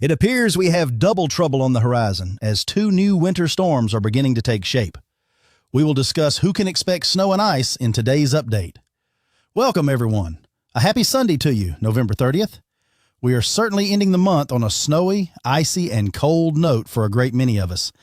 It appears we have double trouble on the horizon as two new winter storms are beginning to take shape. We will discuss who can expect snow and ice in today's update. Welcome, everyone. A happy Sunday to you, November 30th. We are certainly ending the month on a snowy, icy, and cold note for a great many of us.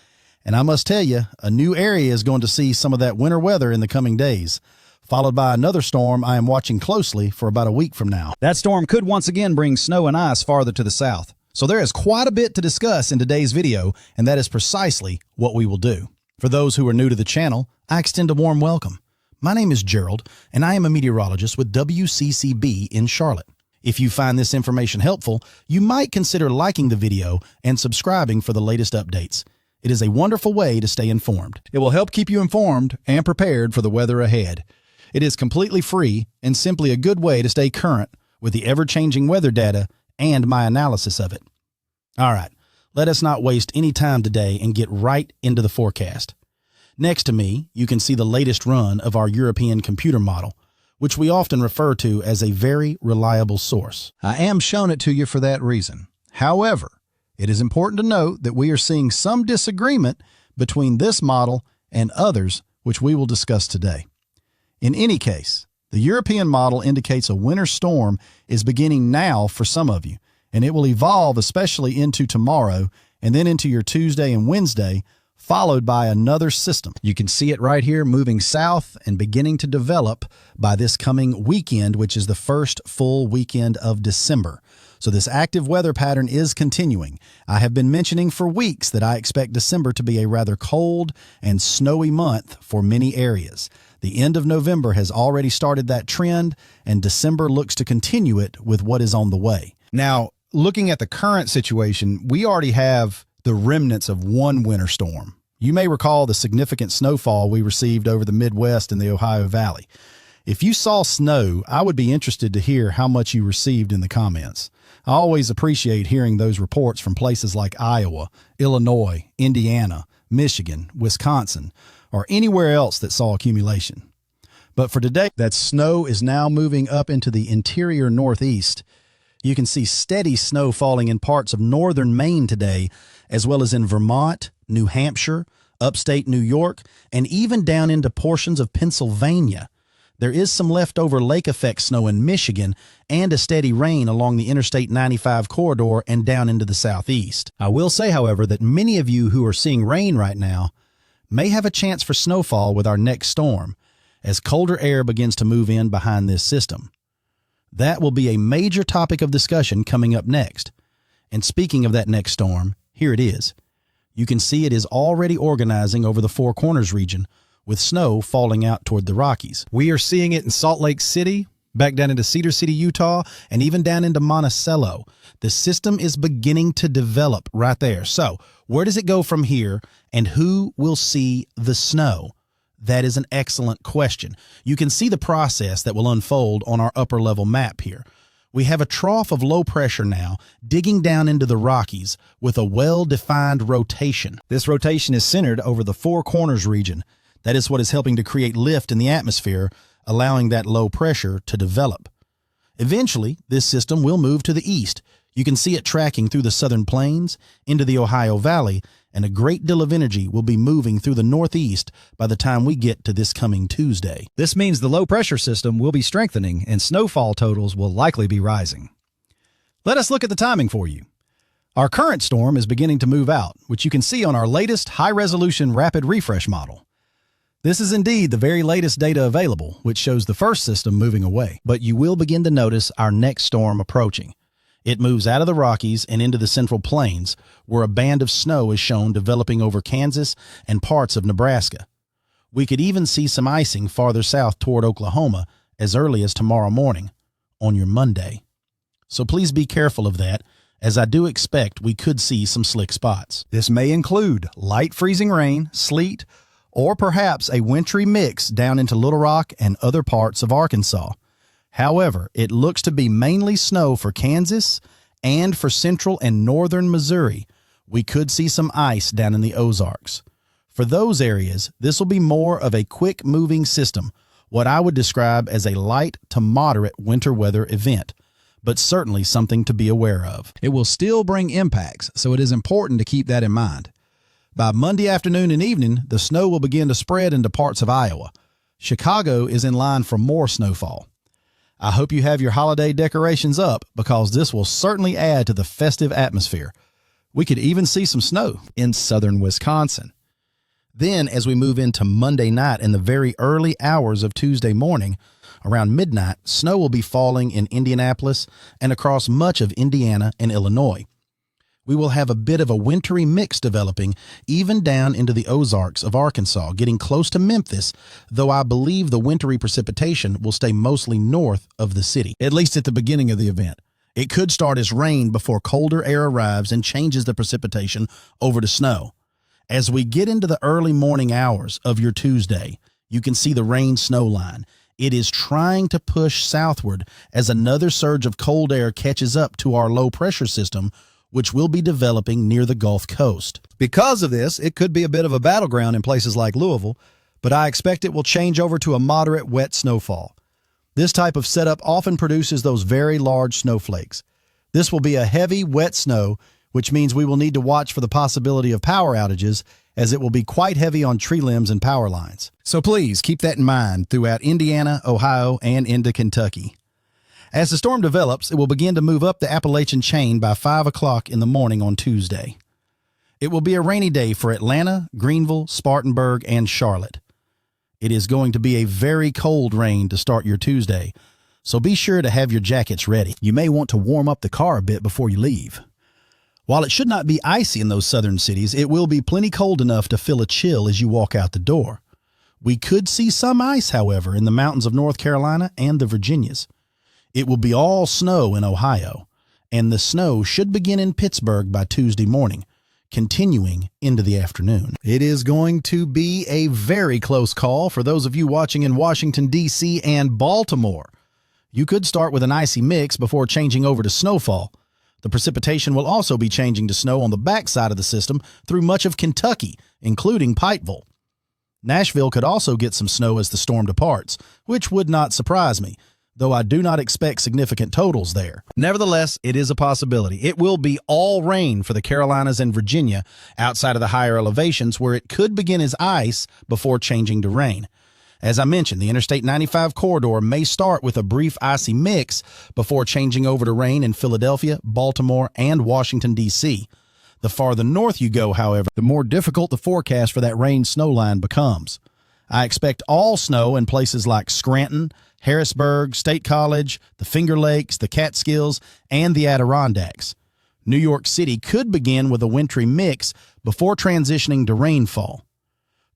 And I must tell you, a new area is going to see some of that winter weather in the coming days, followed by another storm I am watching closely for about a week from now. That storm could once again bring snow and ice farther to the south. So there is quite a bit to discuss in today's video, and that is precisely what we will do. For those who are new to the channel, I extend a warm welcome. My name is Gerald, and I am a meteorologist with WCCB in Charlotte. If you find this information helpful, you might consider liking the video and subscribing for the latest updates. It is a wonderful way to stay informed. It will help keep you informed and prepared for the weather ahead. It is completely free and simply a good way to stay current with the ever-changing weather data and my analysis of it. All right, let us not waste any time today and get right into the forecast. Next to me, you can see the latest run of our European computer model, which we often refer to as a very reliable source. I am showing it to you for that reason. However, it is important to note that we are seeing some disagreement between this model and others, which we will discuss today. In any case, the European model indicates a winter storm is beginning now for some of you, and it will evolve especially into tomorrow and then into your Tuesday and Wednesday, followed by another system. You can see it right here moving south and beginning to develop by this coming weekend, which is the first full weekend of December. So this active weather pattern is continuing. I have been mentioning for weeks that I expect December to be a rather cold and snowy month for many areas. The end of November has already started that trend, and December looks to continue it with what is on the way. Now, looking at the current situation, we already have the remnants of one winter storm. You may recall the significant snowfall we received over the Midwest and the Ohio Valley. If you saw snow, I would be interested to hear how much you received in the comments. I always appreciate hearing those reports from places like Iowa, Illinois, Indiana, Michigan, Wisconsin, or anywhere else that saw accumulation. But for today, that snow is now moving up into the interior northeast. You can see steady snow falling in parts of northern Maine today, as well as in Vermont, New Hampshire, upstate New York, and even down into portions of Pennsylvania. There is some leftover lake effect snow in Michigan and a steady rain along the Interstate 95 corridor and down into the southeast. I will say, however, that many of you who are seeing rain right now may have a chance for snowfall with our next storm as colder air begins to move in behind this system. That will be a major topic of discussion coming up next. And speaking of that next storm, here it is. You can see it is already organizing over the Four Corners region, with snow falling out toward the Rockies. We are seeing it in Salt Lake City, back down into Cedar City, Utah, and even down into Monticello. The system is beginning to develop right there. So where does it go from here, and who will see the snow? That is an excellent question. You can see the process that will unfold on our upper level map here. We have a trough of low pressure now digging down into the Rockies with a well-defined rotation. This rotation is centered over the Four Corners region. That is what is helping to create lift in the atmosphere, allowing that low pressure to develop. Eventually, this system will move to the east. You can see it tracking through the southern plains into the Ohio Valley, and a great deal of energy will be moving through the northeast by the time we get to this coming Tuesday. This means the low pressure system will be strengthening and snowfall totals will likely be rising. Let us look at the timing for you. Our current storm is beginning to move out, which you can see on our latest high-resolution rapid refresh model. This is indeed the very latest data available, which shows the first system moving away, but you will begin to notice our next storm approaching. It moves out of the Rockies and into the Central Plains, where a band of snow is shown developing over Kansas and parts of Nebraska. We could even see some icing farther south toward Oklahoma as early as tomorrow morning, on your Monday. So please be careful of that, as I do expect we could see some slick spots. This may include light freezing rain, sleet, or perhaps a wintry mix down into Little Rock and other parts of Arkansas. However, it looks to be mainly snow for Kansas and for central and northern Missouri. We could see some ice down in the Ozarks. For those areas, this will be more of a quick-moving system, what I would describe as a light to moderate winter weather event. but certainly something to be aware of. It will still bring impacts, so it is important to keep that in mind. By Monday afternoon and evening, the snow will begin to spread into parts of Iowa. Chicago is in line for more snowfall. I hope you have your holiday decorations up because this will certainly add to the festive atmosphere. We could even see some snow in southern Wisconsin. Then, as we move into Monday night and the very early hours of Tuesday morning, around midnight, snow will be falling in Indianapolis and across much of Indiana and Illinois. We will have a bit of a wintry mix developing even down into the Ozarks of Arkansas, getting close to Memphis, though I believe the wintry precipitation will stay mostly north of the city, at least at the beginning of the event. It could start as rain before colder air arrives and changes the precipitation over to snow. As we get into the early morning hours of your Tuesday, you can see the rain-snow line. It is trying to push southward as another surge of cold air catches up to our low-pressure system, which will be developing near the Gulf Coast. Because of this, it could be a bit of a battleground in places like Louisville, but I expect it will change over to a moderate wet snowfall. This type of setup often produces those very large snowflakes. This will be a heavy, wet snow, which means we will need to watch for the possibility of power outages, as it will be quite heavy on tree limbs and power lines. So please keep that in mind throughout Indiana, Ohio, and into Kentucky. As the storm develops, it will begin to move up the Appalachian chain by 5 o'clock in the morning on Tuesday. It will be a rainy day for Atlanta, Greenville, Spartanburg, and Charlotte. It is going to be a very cold rain to start your Tuesday, so be sure to have your jackets ready. You may want to warm up the car a bit before you leave. While it should not be icy in those southern cities, it will be plenty cold enough to feel a chill as you walk out the door. We could see some ice, however, in the mountains of North Carolina and the Virginias. It will be all snow in Ohio, and the snow should begin in Pittsburgh by Tuesday morning, continuing into the afternoon. It is going to be a very close call for those of you watching in Washington, D.C. and Baltimore. You could start with an icy mix before changing over to snowfall. The precipitation will also be changing to snow on the backside of the system through much of Kentucky, including Pikeville. Nashville could also get some snow as the storm departs, which would not surprise me, though I do not expect significant totals there. Nevertheless, it is a possibility. It will be all rain for the Carolinas and Virginia outside of the higher elevations, where it could begin as ice before changing to rain. As I mentioned, the Interstate 95 corridor may start with a brief icy mix before changing over to rain in Philadelphia, Baltimore, and Washington, D.C. The farther north you go, however, the more difficult the forecast for that rain-snow line becomes. I expect all snow in places like Scranton, Harrisburg, State College, the Finger Lakes, the Catskills, and the Adirondacks. New York City could begin with a wintry mix before transitioning to rainfall.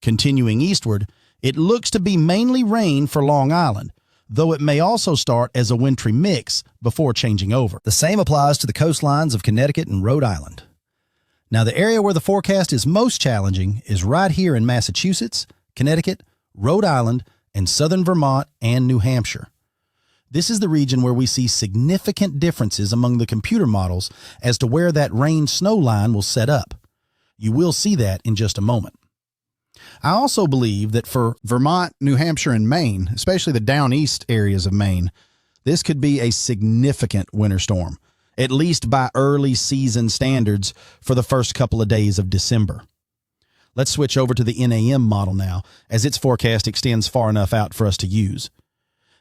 Continuing eastward, it looks to be mainly rain for Long Island, though it may also start as a wintry mix before changing over. The same applies to the coastlines of Connecticut and Rhode Island. Now, the area where the forecast is most challenging is right here in Massachusetts, Connecticut, Rhode Island, and southern Vermont and New Hampshire. This is the region where we see significant differences among the computer models as to where that rain-snow line will set up. You will see that in just a moment. I also believe that for Vermont, New Hampshire, and Maine, especially the down east areas of Maine, this could be a significant winter storm, at least by early season standards for the first couple of days of December. Let's switch over to the NAM model now, as its forecast extends far enough out for us to use.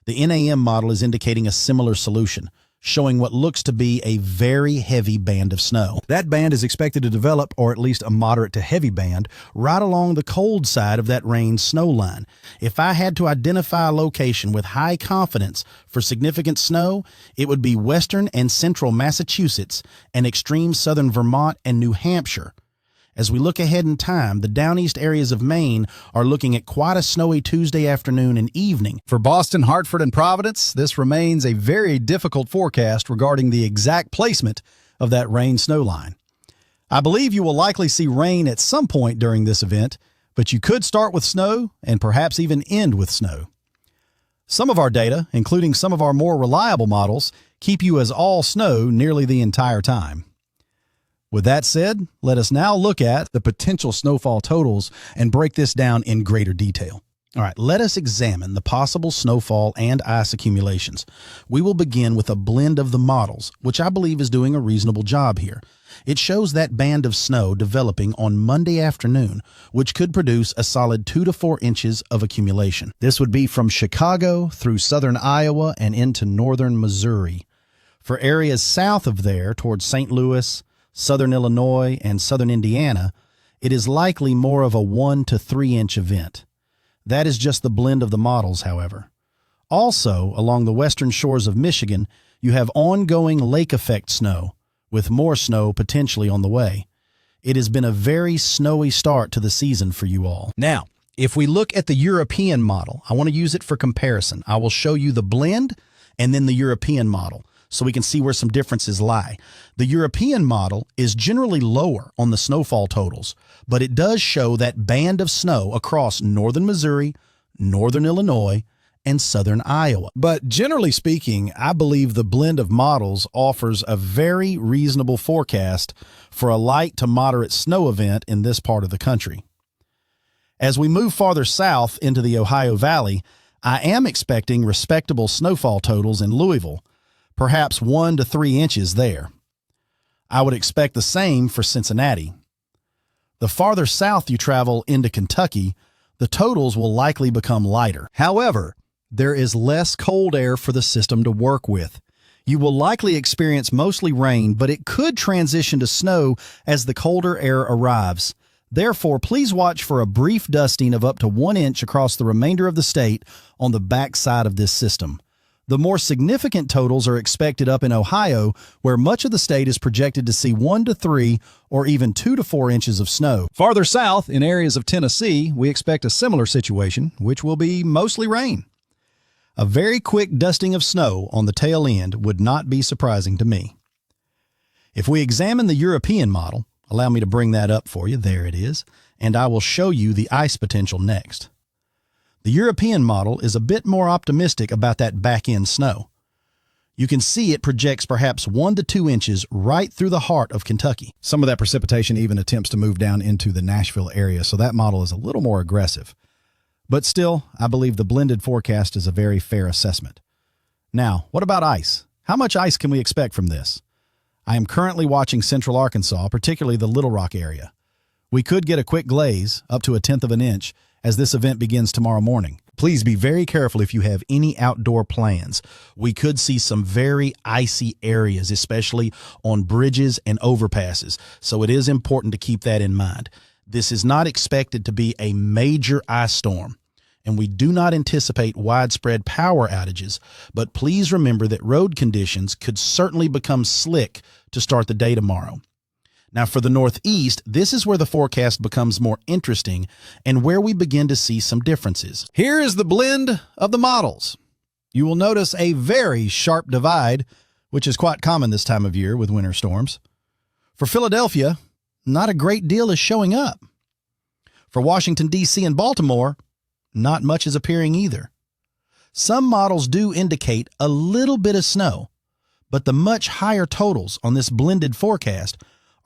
The NAM model is indicating a similar solution, showing what looks to be a very heavy band of snow. That band is expected to develop, or at least a moderate to heavy band, right along the cold side of that rain-snow line. If I had to identify a location with high confidence for significant snow, it would be western and central Massachusetts and extreme southern Vermont and New Hampshire. As we look ahead in time, the downeast areas of Maine are looking at quite a snowy Tuesday afternoon and evening. For Boston, Hartford, and Providence, this remains a very difficult forecast regarding the exact placement of that rain-snow line. I believe you will likely see rain at some point during this event, but you could start with snow and perhaps even end with snow. Some of our data, including some of our more reliable models, keep you as all snow nearly the entire time. With that said, let us now look at the potential snowfall totals and break this down in greater detail. All right, let us examine the possible snowfall and ice accumulations. We will begin with a blend of the models, which I believe is doing a reasonable job here. It shows that band of snow developing on Monday afternoon, which could produce a solid 2 to 4 inches of accumulation. This would be from Chicago through southern Iowa and into northern Missouri. For areas south of there towards St. Louis, southern Illinois, and southern Indiana, it is likely more of a 1 to 3 inch event. That is just the blend of the models, however. Also, along the western shores of Michigan, you have ongoing lake effect snow, with more snow potentially on the way. It has been a very snowy start to the season for you all. Now, if we look at the European model, I want to use it for comparison. I will show you the blend and then the European model, so we can see where some differences lie. The European model is generally lower on the snowfall totals, but it does show that band of snow across northern Missouri, northern Illinois, and southern Iowa. But generally speaking, I believe the blend of models offers a very reasonable forecast for a light to moderate snow event in this part of the country. As we move farther south into the Ohio Valley, I am expecting respectable snowfall totals in Louisville, perhaps 1 to 3 inches there. I would expect the same for Cincinnati. The farther south you travel into Kentucky, the totals will likely become lighter. However, there is less cold air for the system to work with. You will likely experience mostly rain, but it could transition to snow as the colder air arrives. Therefore, please watch for a brief dusting of up to 1 inch across the remainder of the state on the backside of this system. The more significant totals are expected up in Ohio, where much of the state is projected to see 1 to 3 or even 2 to 4 inches of snow. Farther south, in areas of Tennessee, we expect a similar situation, which will be mostly rain. A very quick dusting of snow on the tail end would not be surprising to me. If we examine the European model, allow me to bring that up for you, there it is, and I will show you the ice potential next. The European model is a bit more optimistic about that back-end snow. You can see it projects perhaps 1 to 2 inches right through the heart of Kentucky. Some of that precipitation even attempts to move down into the Nashville area, so that model is a little more aggressive. But still, I believe the blended forecast is a very fair assessment. Now, what about ice? How much ice can we expect from this? I am currently watching central Arkansas, particularly the Little Rock area. We could get a quick glaze, up to 1/10 of an inch, as this event begins tomorrow morning. Please be very careful if you have any outdoor plans. We could see some very icy areas, especially on bridges and overpasses, so it is important to keep that in mind. This is not expected to be a major ice storm, and we do not anticipate widespread power outages, but please remember that road conditions could certainly become slick to start the day tomorrow. Now, for the Northeast, this is where the forecast becomes more interesting and where we begin to see some differences. Here is the blend of the models. You will notice a very sharp divide, which is quite common this time of year with winter storms. For Philadelphia, not a great deal is showing up. For Washington, D.C. and Baltimore, not much is appearing either. Some models do indicate a little bit of snow, but the much higher totals on this blended forecast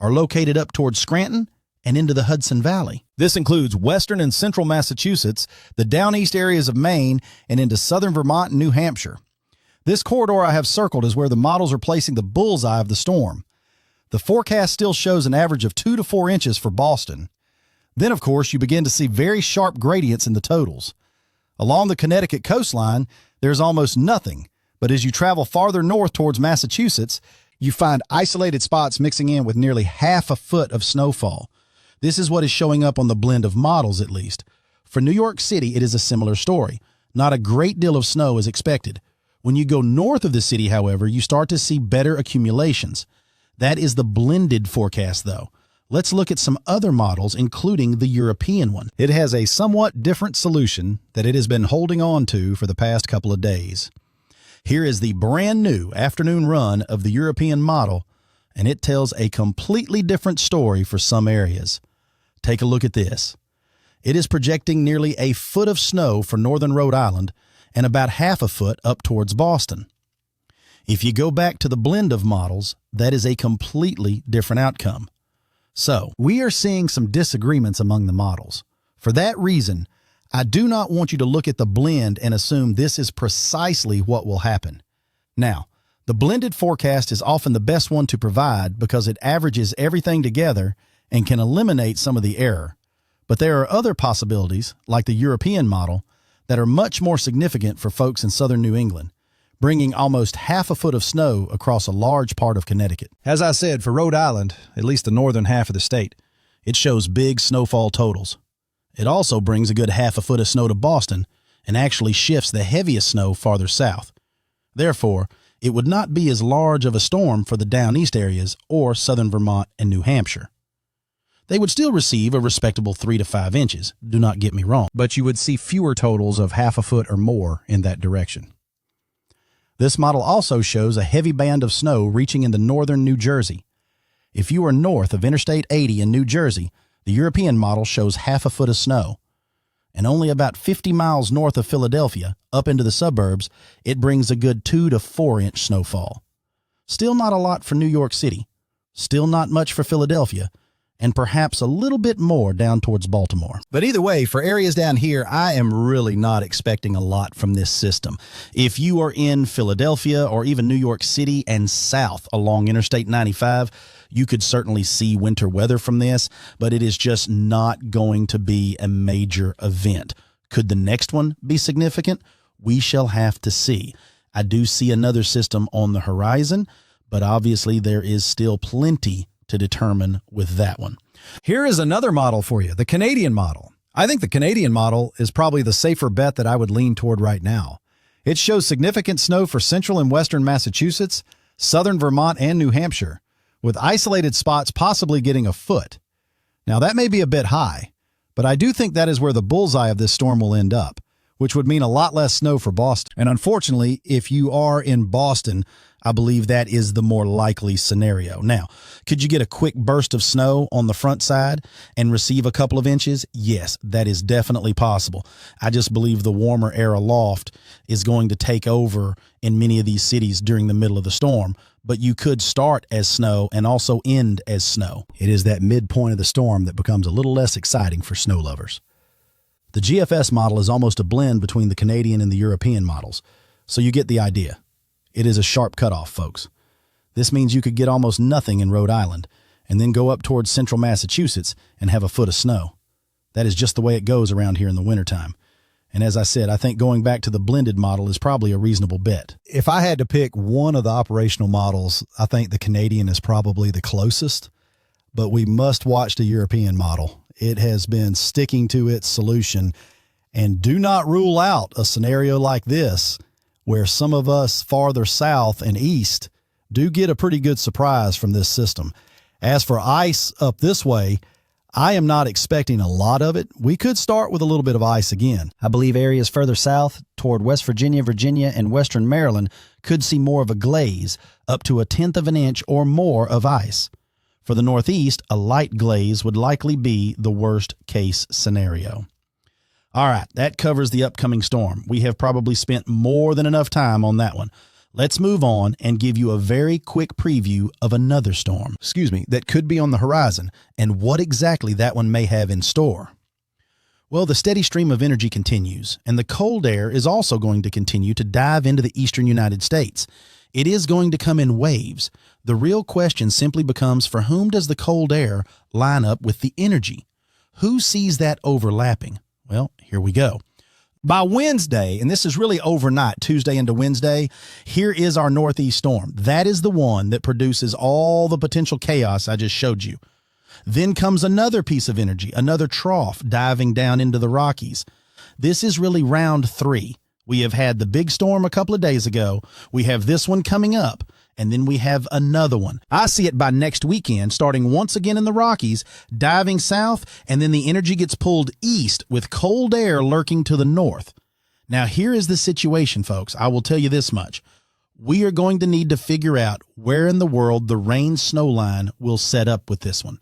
are located up towards Scranton and into the Hudson Valley. This includes western and central Massachusetts, the down east areas of Maine, and into southern Vermont and New Hampshire. This corridor I have circled is where the models are placing the bullseye of the storm. The forecast still shows an average of 2 to 4 inches for Boston. Then, of course, you begin to see very sharp gradients in the totals. Along the Connecticut coastline, there's almost nothing, but as you travel farther north towards Massachusetts, you find isolated spots mixing in with nearly half a foot of snowfall. This is what is showing up on the blend of models, at least. For New York City, it is a similar story. Not a great deal of snow is expected. When you go north of the city, however, you start to see better accumulations. That is the blended forecast, though. Let's look at some other models, including the European one. It has a somewhat different solution that it has been holding on to for the past couple of days. Here is the brand new afternoon run of the European model, and it tells a completely different story for some areas. Take a look at this. It is projecting nearly a foot of snow for northern Rhode Island and about half a foot up towards Boston. If you go back to the blend of models, that is a completely different outcome. So, we are seeing some disagreements among the models. For that reason, I do not want you to look at the blend and assume this is precisely what will happen. Now, the blended forecast is often the best one to provide because it averages everything together and can eliminate some of the error. But there are other possibilities, like the European model, that are much more significant for folks in southern New England, bringing almost half a foot of snow across a large part of Connecticut. As I said, for Rhode Island, at least the northern half of the state, it shows big snowfall totals. It also brings a good half a foot of snow to Boston and actually shifts the heaviest snow farther south. Therefore, it would not be as large of a storm for the down east areas or southern Vermont and New Hampshire. They would still receive a respectable 3 to 5 inches, do not get me wrong, but you would see fewer totals of half a foot or more in that direction. This model also shows a heavy band of snow reaching into northern New Jersey. If you are north of Interstate 80 in New Jersey, the European model shows half a foot of snow. And only about 50 miles north of Philadelphia, up into the suburbs, it brings a good 2 to 4 inch snowfall. Still not a lot for New York City, still not much for Philadelphia, and perhaps a little bit more down towards Baltimore. But either way, for areas down here, I am really not expecting a lot from this system. If you are in Philadelphia or even New York City and south along Interstate 95, you could certainly see winter weather from this, but it is just not going to be a major event. Could the next one be significant? We shall have to see. I do see another system on the horizon, but obviously there is still plenty to determine with that one. Here is another model for you, the Canadian model. I think the Canadian model is probably the safer bet that I would lean toward right now. It shows significant snow for central and western Massachusetts, southern Vermont, and New Hampshire, with isolated spots possibly getting a foot. Now that may be a bit high, but I do think that is where the bullseye of this storm will end up, which would mean a lot less snow for Boston. And unfortunately, if you are in Boston, I believe that is the more likely scenario. Now, could you get a quick burst of snow on the front side and receive a couple of inches? Yes, that is definitely possible. I just believe the warmer air aloft is going to take over in many of these cities during the middle of the storm, but you could start as snow and also end as snow. It is that midpoint of the storm that becomes a little less exciting for snow lovers. The GFS model is almost a blend between the Canadian and the European models, so you get the idea. It is a sharp cutoff, folks. This means you could get almost nothing in Rhode Island and then go up towards central Massachusetts and have a foot of snow. That is just the way it goes around here in the wintertime. And as I said, I think going back to the blended model is probably a reasonable bet. If I had to pick one of the operational models, I think the Canadian is probably the closest, but we must watch the European model. It has been sticking to its solution, and do not rule out a scenario like this where some of us farther south and east do get a pretty good surprise from this system. As for ice up this way, I am not expecting a lot of it. We could start with a little bit of ice again. I believe areas further south toward West Virginia, Virginia, and western Maryland could see more of a glaze, up to 1/10 of an inch or more of ice. For the Northeast, a light glaze would likely be the worst case scenario. All right, that covers the upcoming storm. We have probably spent more than enough time on that one. Let's move on and give you a very quick preview of another storm, that could be on the horizon and what exactly that one may have in store. Well, the steady stream of energy continues, and the cold air is also going to continue to dive into the eastern United States. It is going to come in waves. The real question simply becomes, for whom does the cold air line up with the energy? Who sees that overlapping? Well, here we go. By Wednesday, and this is really overnight, Tuesday into Wednesday, here is our northeast storm. That is the one that produces all the potential chaos I just showed you. Then comes another piece of energy, another trough diving down into the Rockies. This is really round 3. We have had the big storm a couple of days ago. We have this one coming up, and then we have another one. I see it by next weekend, starting once again in the Rockies, diving south, and then the energy gets pulled east with cold air lurking to the north. Now, here is the situation, folks. I will tell you this much. We are going to need to figure out where in the world the rain-snow line will set up with this one.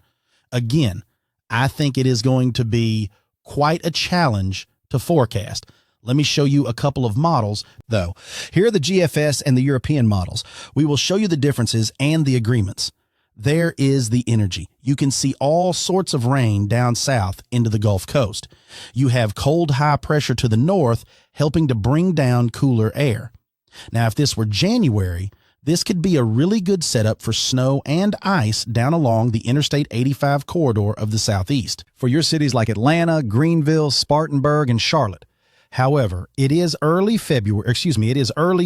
Again, I think it is going to be quite a challenge to forecast. Let me show you a couple of models, though. Here are the GFS and the European models. We will show you the differences and the agreements. There is the energy. You can see all sorts of rain down south into the Gulf Coast. You have cold high pressure to the north helping to bring down cooler air. Now, if this were January, this could be a really good setup for snow and ice down along the Interstate 85 corridor of the southeast for your cities like Atlanta, Greenville, Spartanburg, and Charlotte. However, it is early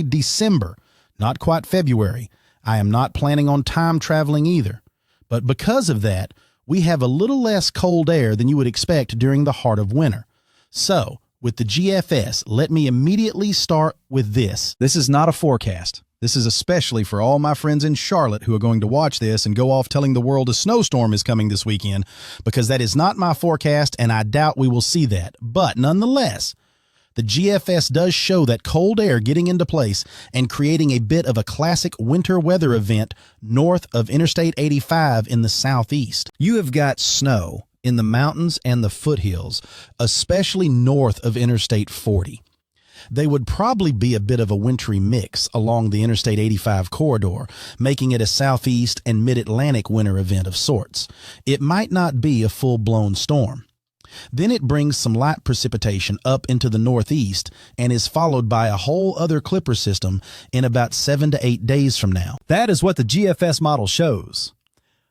December, not quite February. I am not planning on time traveling either. But because of that, we have a little less cold air than you would expect during the heart of winter. So, with the GFS, let me immediately start with this. This is not a forecast. This is especially for all my friends in Charlotte who are going to watch this and go off telling the world a snowstorm is coming this weekend, because that is not my forecast and I doubt we will see that. But nonetheless, the GFS does show that cold air getting into place and creating a bit of a classic winter weather event north of Interstate 85 in the southeast. You have got snow in the mountains and the foothills, especially north of Interstate 40. They would probably be a bit of a wintry mix along the Interstate 85 corridor, making it a southeast and mid-Atlantic winter event of sorts. It might not be a full-blown storm. Then it brings some light precipitation up into the northeast and is followed by a whole other clipper system in about 7 to 8 days from now. That is what the GFS model shows.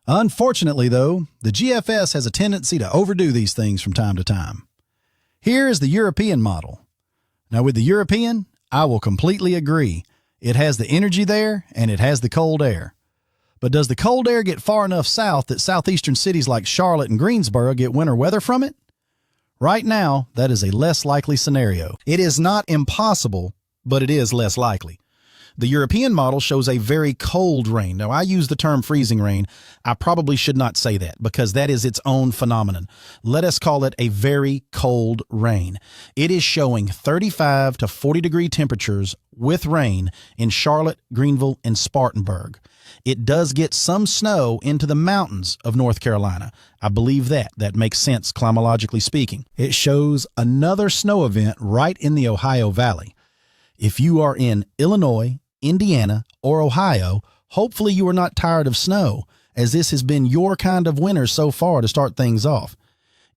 Unfortunately, though, the GFS has a tendency to overdo these things from time to time. Here is the European model. Now, with the European, I will completely agree. It has the energy there and it has the cold air. But does the cold air get far enough south that southeastern cities like Charlotte and Greensboro get winter weather from it? Right now, that is a less likely scenario. It is not impossible, but it is less likely. The European model shows a very cold rain. Now, I use the term freezing rain. I probably should not say that because that is its own phenomenon. Let us call it a very cold rain. It is showing 35 to 40 degree temperatures with rain in Charlotte, Greenville, and Spartanburg. It does get some snow into the mountains of North Carolina. I believe that makes sense climatologically speaking. It shows another snow event right in the Ohio Valley. If you are in Illinois, Indiana, or Ohio, hopefully you are not tired of snow, as this has been your kind of winter so far to start things off.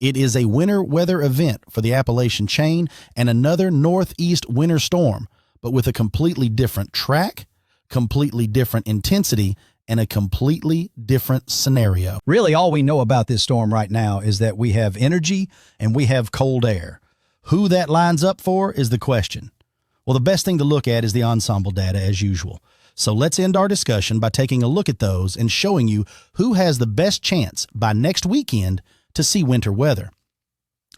It is a winter weather event for the Appalachian chain and another northeast winter storm, but with a completely different track, completely different intensity, and a completely different scenario. Really, all we know about this storm right now is that we have energy and we have cold air. Who that lines up for is the question. Well, the best thing to look at is the ensemble data as usual. So let's end our discussion by taking a look at those and showing you who has the best chance by next weekend to see winter weather.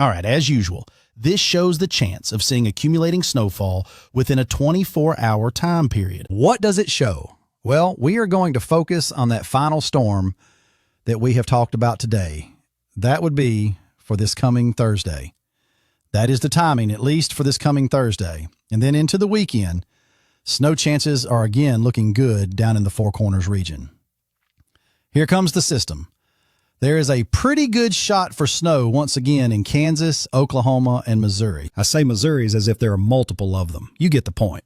All right, as usual, this shows the chance of seeing accumulating snowfall within a 24-hour time period. What does it show? Well, we are going to focus on that final storm that we have talked about today. That would be for this coming Thursday. That is the timing, at least for this coming Thursday. And then into the weekend, snow chances are again looking good down in the Four Corners region. Here comes the system. There is a pretty good shot for snow once again in Kansas, Oklahoma, and Missouri. I say Missouri as if there are multiple of them. You get the point.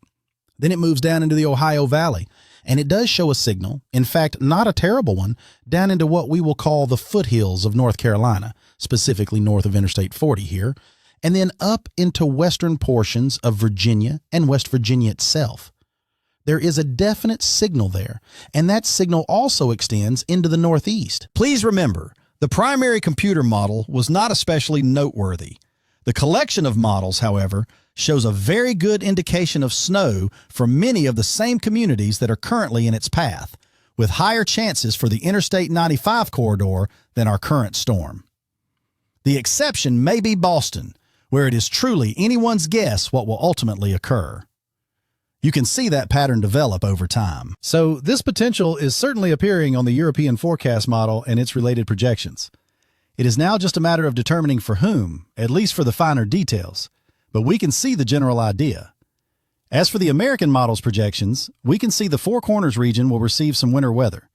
Then it moves down into the Ohio Valley, and it does show a signal, in fact, not a terrible one, down into what we will call the foothills of North Carolina, specifically north of Interstate 40 here, and then up into western portions of Virginia and West Virginia itself. There is a definite signal there, and that signal also extends into the northeast. Please remember, the primary computer model was not especially noteworthy. The collection of models, however, shows a very good indication of snow for many of the same communities that are currently in its path, with higher chances for the Interstate 95 corridor than our current storm. The exception may be Boston, where it is truly anyone's guess what will ultimately occur. You can see that pattern develop over time. So this potential is certainly appearing on the European forecast model and its related projections. It is now just a matter of determining for whom, at least for the finer details, but we can see the general idea. As for the American model's projections, we can see the Four Corners region will receive some winter weather.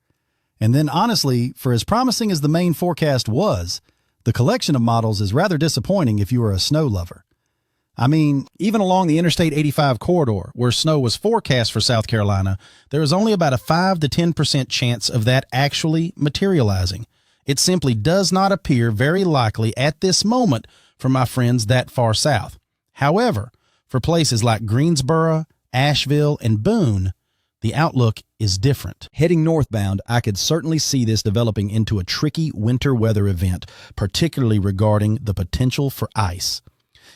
And then honestly, for as promising as the Maine forecast was, the collection of models is rather disappointing if you are a snow lover. I mean, even along the Interstate 85 corridor, where snow was forecast for South Carolina, there is only about a 5 to 10% chance of that actually materializing. It simply does not appear very likely at this moment for my friends that far south. However, for places like Greensboro, Asheville, and Boone, the outlook is different. Heading northbound, I could certainly see this developing into a tricky winter weather event, particularly regarding the potential for ice.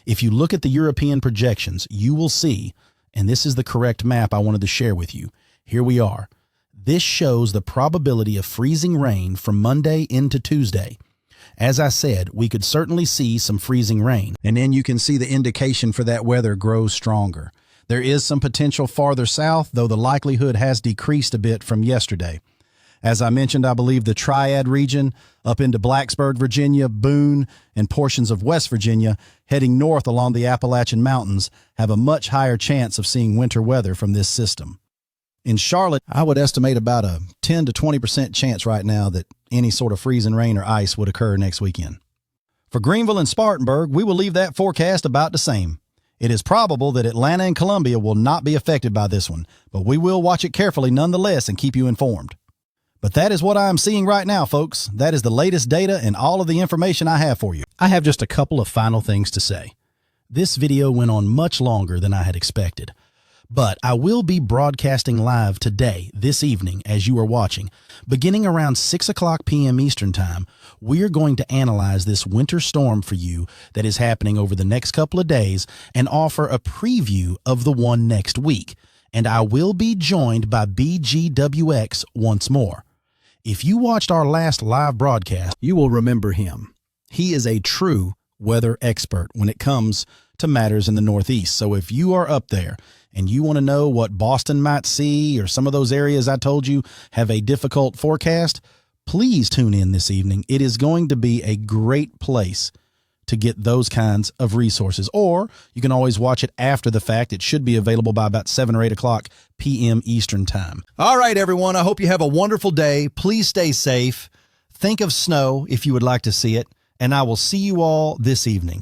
If you look at the European projections, you will see, and this is the correct map I wanted to share with you. Here we are. This shows the probability of freezing rain from Monday into Tuesday. As I said, we could certainly see some freezing rain, and then you can see the indication for that weather grows stronger. There is some potential farther south, though the likelihood has decreased a bit from yesterday. As I mentioned, I believe the Triad region up into Blacksburg, Virginia, Boone, and portions of West Virginia heading north along the Appalachian Mountains have a much higher chance of seeing winter weather from this system. In Charlotte, I would estimate about a 10 to 20% chance right now that any sort of freezing rain or ice would occur next weekend. For Greenville and Spartanburg, we will leave that forecast about the same. It is probable that Atlanta and Columbia will not be affected by this one, but we will watch it carefully nonetheless and keep you informed. But that is what I am seeing right now, folks. That is the latest data and all of the information I have for you. I have just a couple of final things to say. This video went on much longer than I had expected, but I will be broadcasting live today, this evening, as you are watching. Beginning around 6 o'clock p.m. Eastern Time, we are going to analyze this winter storm for you that is happening over the next couple of days and offer a preview of the one next week. And I will be joined by BGWX once more. If you watched our last live broadcast, you will remember him. He is a true weather expert when it comes to matters in the Northeast. So if you are up there and you want to know what Boston might see or some of those areas I told you have a difficult forecast, please tune in this evening. It is going to be a great place to get those kinds of resources. Or you can always watch it after the fact. It should be available by about 7 or 8 o'clock p.m. Eastern Time. All right, everyone. I hope you have a wonderful day. Please stay safe. Think of snow if you would like to see it. And I will see you all this evening.